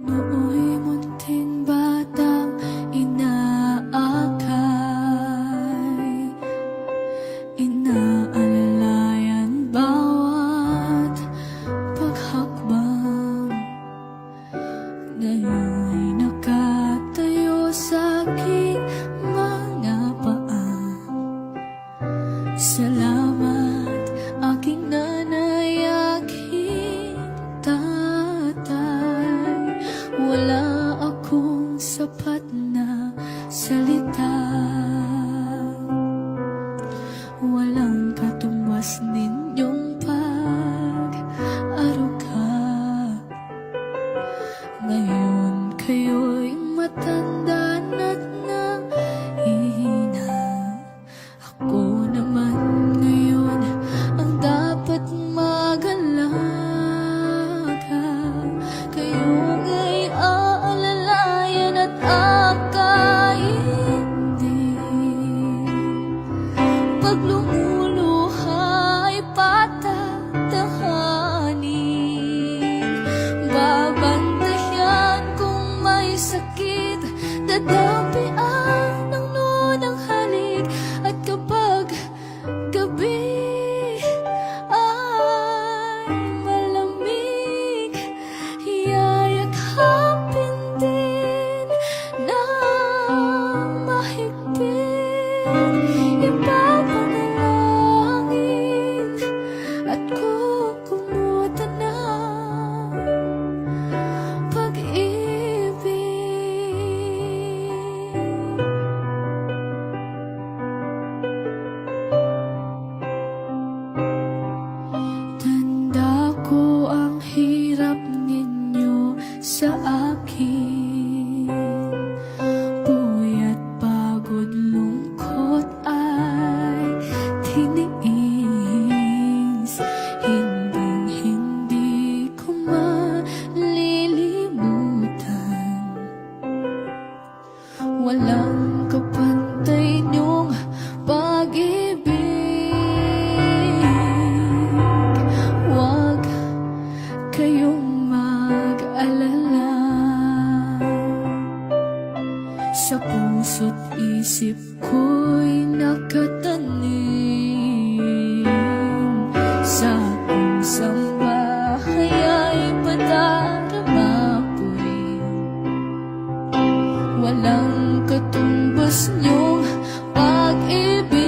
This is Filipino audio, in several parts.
Nooy munting batang inaakay, inaalalayan bawat paghakbang. Ngayon'y nakatayo sa aking mga paa. Salamat aking nanay, aking tatay. Wala akong sapat na salita, walang katumbas ninyong pag-aruga. Ngayon kayo'y matanda na't nahihina. Ako naman ngayon ang dapat mag-alaga. Kayo nga'y aalalayan at akainin. Pag lumuluha ay patatahanin. Babantayan kung may sakit, dadapian ng nunang halik. At kapag gabi ay malamig, yayakapin din ng mahigpit. Ipapanalangin at kukumutan ng pag-ibig. Tanda ko ang hirap ninyo sa akin. Puyat, pagod, lungkot ay tiniis. Hinding-hindi ko malilimutan. Walang kapantay niyong pag-ibig. Huwag kayong mag-alala. Sa puso't isip ko'y nakatanim. Sa aking sambahay ay padarama po'y walang katumbas niyong pag-ibig.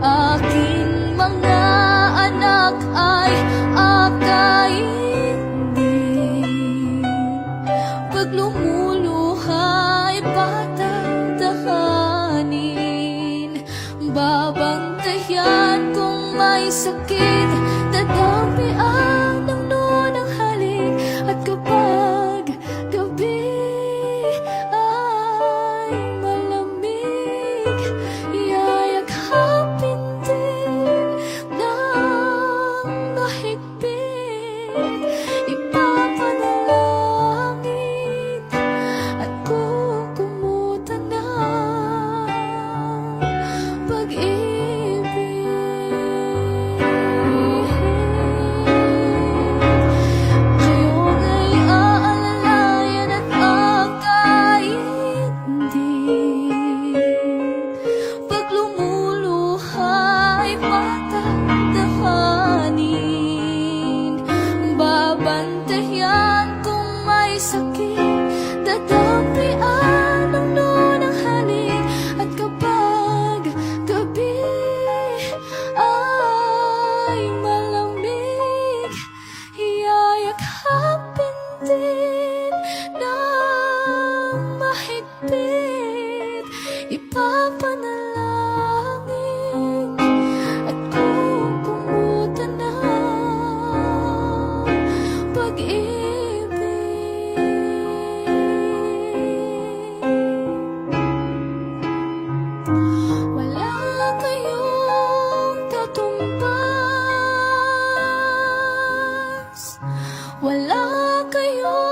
Aking mga anak ay akainin. Pag lumuluha ay patatahanin. Babantayan kung may sakit, dadapian ng nunang halik. At kapag gabi ay malamig, yayakapin din ng mahigpit. Ipapanalangin at kukumutan ng pag-ibig. Kayo nga'y aalalayan at akaintindi. Pag lumuluha ay patatahanin. Babantayan kung may sakit, dadapian ng nunang halik. At kapag gabi ay malamig, yayakapin din ng mahigpit. Ipapanalangin at kukumutan ng pag-ibig. Wala kayong katumbas, wala kayong